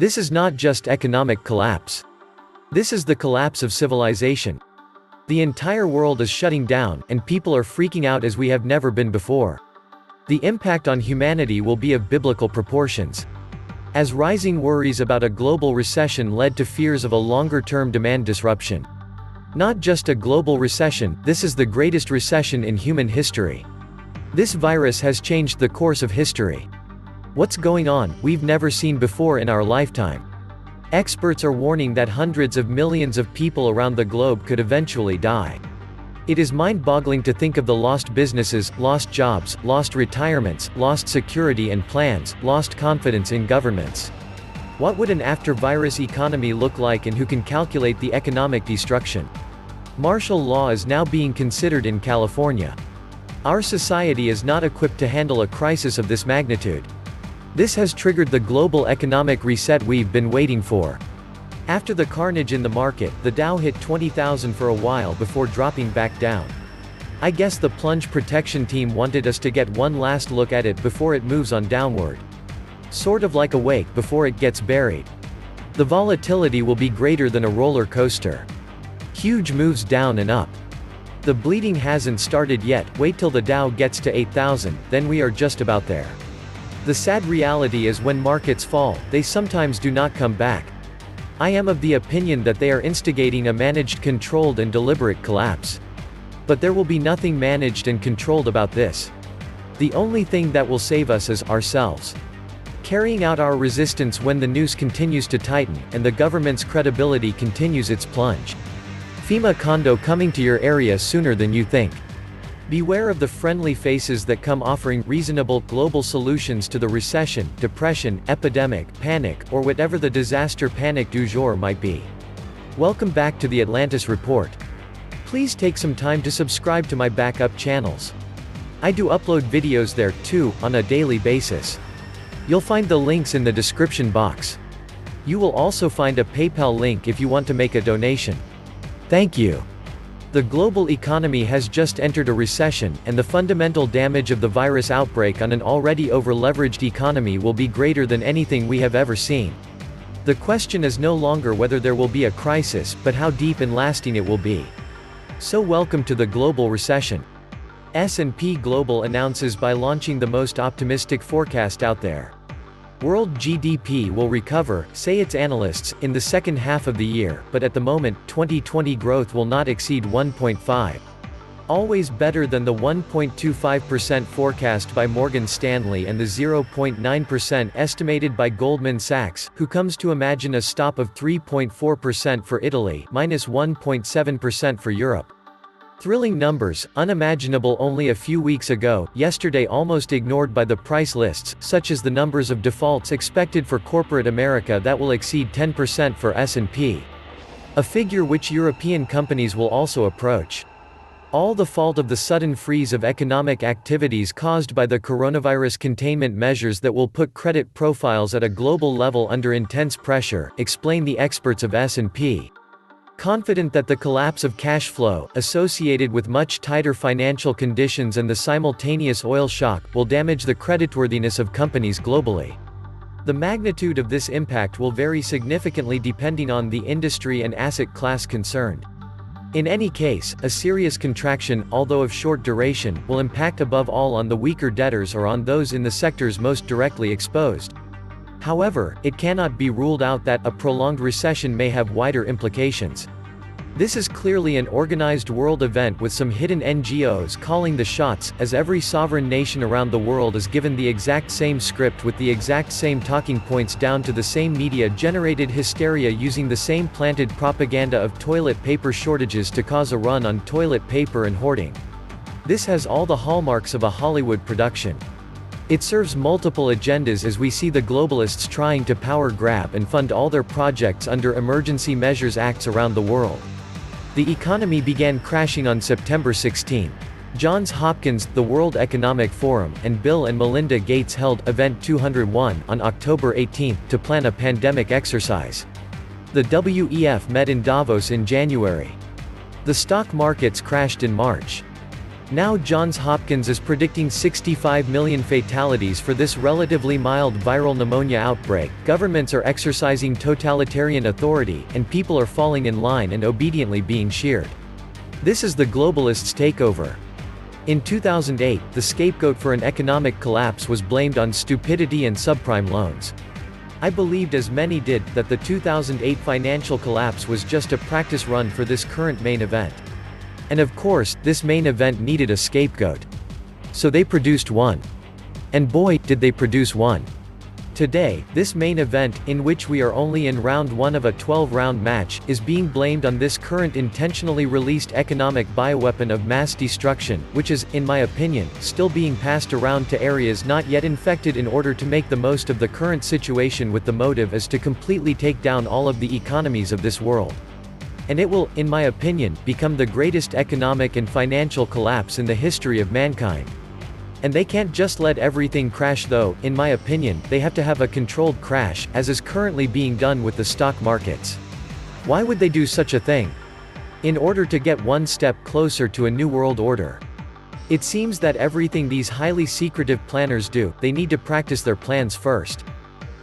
This is not just economic collapse. This is the collapse of civilization. The entire world is shutting down, and people are freaking out as we have never been before. The impact on humanity will be of biblical proportions. As rising worries about a global recession led to fears of a longer-term demand disruption. Not just a global recession, this is the greatest recession in human history. This virus has changed the course of history. What's going on, we've never seen before in our lifetime. Experts are warning that hundreds of millions of people around the globe could eventually die. It is mind-boggling to think of the lost businesses, lost jobs, lost retirements, lost security and plans, lost confidence in governments. What would an after-virus economy look like, and who can calculate the economic destruction? Martial law is now being considered in California. Our society is not equipped to handle a crisis of this magnitude. This has triggered the global economic reset we've been waiting for. After the carnage in the market, the Dow hit 20,000 for a while before dropping back down. I guess the plunge protection team wanted us to get one last look at it before it moves on downward. Sort of like a wake before it gets buried. The volatility will be greater than a roller coaster. Huge moves down and up. The bleeding hasn't started yet, wait till the Dow gets to 8,000, then we are just about there. The sad reality is when markets fall, they sometimes do not come back. I am of the opinion that they are instigating a managed, controlled and deliberate collapse. But there will be nothing managed and controlled about this. The only thing that will save us is ourselves. Carrying out our resistance when the noose continues to tighten, and the government's credibility continues its plunge. FEMA condo coming to your area sooner than you think. Beware of the friendly faces that come offering reasonable, global solutions to the recession, depression, epidemic, panic, or whatever the disaster panic du jour might be. Welcome back to the Atlantis Report. Please take some time to subscribe to my backup channels. I do upload videos there, too, on a daily basis. You'll find the links in the description box. You will also find a PayPal link if you want to make a donation. Thank you. The global economy has just entered a recession, and the fundamental damage of the virus outbreak on an already over-leveraged economy will be greater than anything we have ever seen. The question is no longer whether there will be a crisis, but how deep and lasting it will be. So welcome to the global recession. S&P Global announces by launching the most optimistic forecast out there. World GDP will recover, say its analysts, in the second half of the year, but at the moment, 2020 growth will not exceed 1.5. Always better than the 1.25% forecast by Morgan Stanley and the 0.9% estimated by Goldman Sachs, who comes to imagine a stop of 3.4% for Italy, minus 1.7% for Europe. Thrilling numbers, unimaginable only a few weeks ago, yesterday almost ignored by the price lists, such as the numbers of defaults expected for corporate America that will exceed 10% for S&P. A figure which European companies will also approach. All the fault of the sudden freeze of economic activities caused by the coronavirus containment measures that will put credit profiles at a global level under intense pressure, explain the experts of S&P. Confident that the collapse of cash flow, associated with much tighter financial conditions and the simultaneous oil shock, will damage the creditworthiness of companies globally. The magnitude of this impact will vary significantly depending on the industry and asset class concerned. In any case, a serious contraction, although of short duration, will impact above all on the weaker debtors or on those in the sectors most directly exposed. However, it cannot be ruled out that a prolonged recession may have wider implications. This is clearly an organized world event with some hidden NGOs calling the shots, as every sovereign nation around the world is given the exact same script with the exact same talking points down to the same media-generated hysteria using the same planted propaganda of toilet paper shortages to cause a run on toilet paper and hoarding. This has all the hallmarks of a Hollywood production. It serves multiple agendas as we see the globalists trying to power grab and fund all their projects under emergency measures acts around the world. The economy began crashing on September 16. Johns Hopkins, the World Economic Forum, and Bill and Melinda Gates held Event 201 on October 18 to plan a pandemic exercise. The WEF met in Davos in January. The stock markets crashed in March. Now Johns Hopkins is predicting 65 million fatalities for this relatively mild viral pneumonia outbreak. Governments are exercising totalitarian authority, and people are falling in line and obediently being sheared. This is the globalists' takeover. In 2008, the scapegoat for an economic collapse was blamed on stupidity and subprime loans. I believed, as many did, that the 2008 financial collapse was just a practice run for this current main event. And of course, this main event needed a scapegoat. So they produced one. And boy, did they produce one. Today, this main event, in which we are only in round 1 of a 12-round match, is being blamed on this current intentionally released economic bioweapon of mass destruction, which is, in my opinion, still being passed around to areas not yet infected in order to make the most of the current situation, with the motive is to completely take down all of the economies of this world. And it will, in my opinion, become the greatest economic and financial collapse in the history of mankind. And they can't just let everything crash though. In my opinion, they have to have a controlled crash, as is currently being done with the stock markets. Why would they do such a thing? In order to get one step closer to a new world order. It seems that everything these highly secretive planners do, they need to practice their plans first.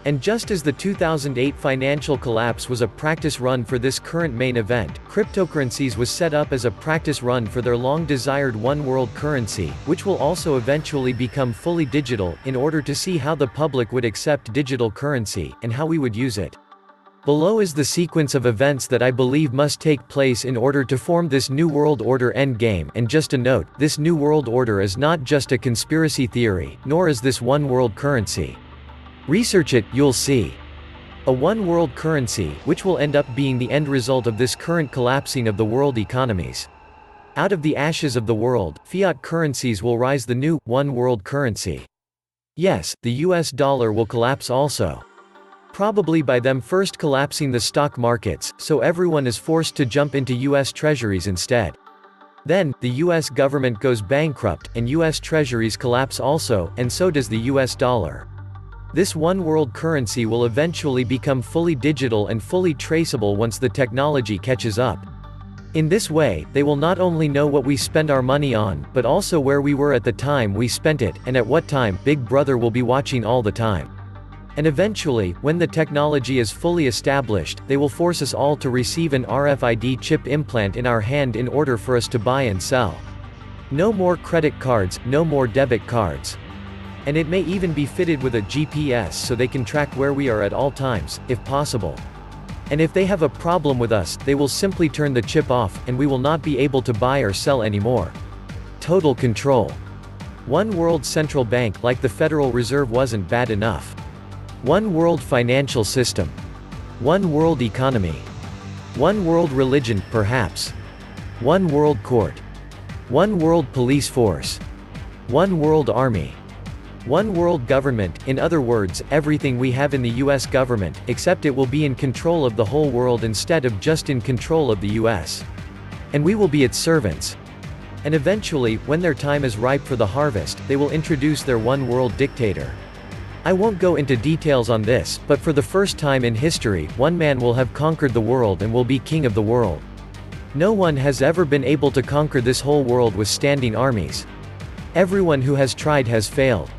And just as the 2008 financial collapse was a practice run for this current main event, cryptocurrencies was set up as a practice run for their long-desired one-world currency, which will also eventually become fully digital, in order to see how the public would accept digital currency, and how we would use it. Below is the sequence of events that I believe must take place in order to form this New World Order endgame. And just a note, this New World Order is not just a conspiracy theory, nor is this one-world currency. Research it, you'll see. A one-world currency, which will end up being the end result of this current collapsing of the world economies. Out of the ashes of the world, fiat currencies will rise, the new, one-world currency. Yes, the US dollar will collapse also. Probably by them first collapsing the stock markets, so everyone is forced to jump into US treasuries instead. Then, the US government goes bankrupt, and US treasuries collapse also, and so does the US dollar. This one-world currency will eventually become fully digital and fully traceable once the technology catches up. In this way, they will not only know what we spend our money on, but also where we were at the time we spent it, and at what time. Big Brother will be watching all the time. And eventually, when the technology is fully established, they will force us all to receive an RFID chip implant in our hand in order for us to buy and sell. No more credit cards, no more debit cards. And it may even be fitted with a GPS so they can track where we are at all times, if possible. And if they have a problem with us, they will simply turn the chip off, and we will not be able to buy or sell anymore. Total control. One world central bank like the Federal Reserve wasn't bad enough. One world financial system. One world economy. One world religion, perhaps. One world court. One world police force. One world army. One world government. In other words, everything we have in the US government, except it will be in control of the whole world instead of just in control of the US. And we will be its servants. And eventually, when their time is ripe for the harvest, they will introduce their one world dictator. I won't go into details on this, but for the first time in history, one man will have conquered the world and will be king of the world. No one has ever been able to conquer this whole world with standing armies. Everyone who has tried has failed.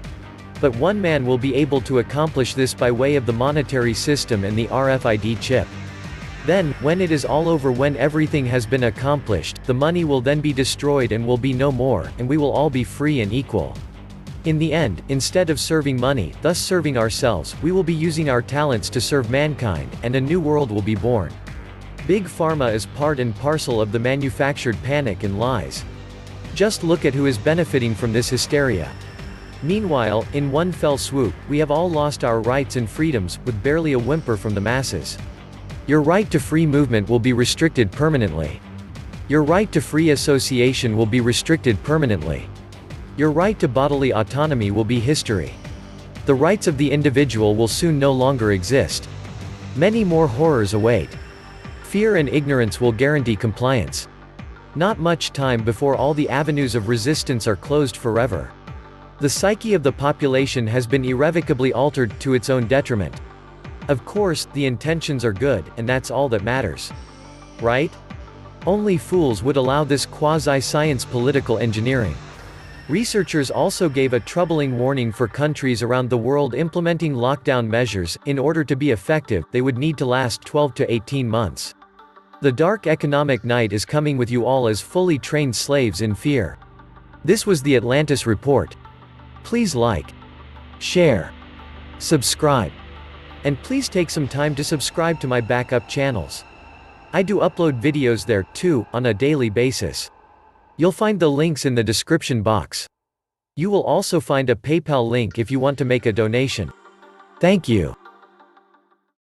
But one man will be able to accomplish this by way of the monetary system and the RFID chip. Then, when it is all over, when everything has been accomplished, the money will then be destroyed and will be no more, and we will all be free and equal. In the end, instead of serving money, thus serving ourselves, we will be using our talents to serve mankind, and a new world will be born. Big Pharma is part and parcel of the manufactured panic and lies. Just look at who is benefiting from this hysteria. Meanwhile, in one fell swoop, we have all lost our rights and freedoms, with barely a whimper from the masses. Your right to free movement will be restricted permanently. Your right to free association will be restricted permanently. Your right to bodily autonomy will be history. The rights of the individual will soon no longer exist. Many more horrors await. Fear and ignorance will guarantee compliance. Not much time before all the avenues of resistance are closed forever. The psyche of the population has been irrevocably altered, to its own detriment. Of course, the intentions are good, and that's all that matters. Right? Only fools would allow this quasi-science political engineering. Researchers also gave a troubling warning for countries around the world implementing lockdown measures. In order to be effective, they would need to last 12 to 18 months. The dark economic night is coming with you all as fully trained slaves in fear. This was the Atlantis Report. Please like, share, subscribe, and please take some time to subscribe to my backup channels. I do upload videos there, too, on a daily basis. You'll find the links in the description box. You will also find a PayPal link if you want to make a donation. Thank you.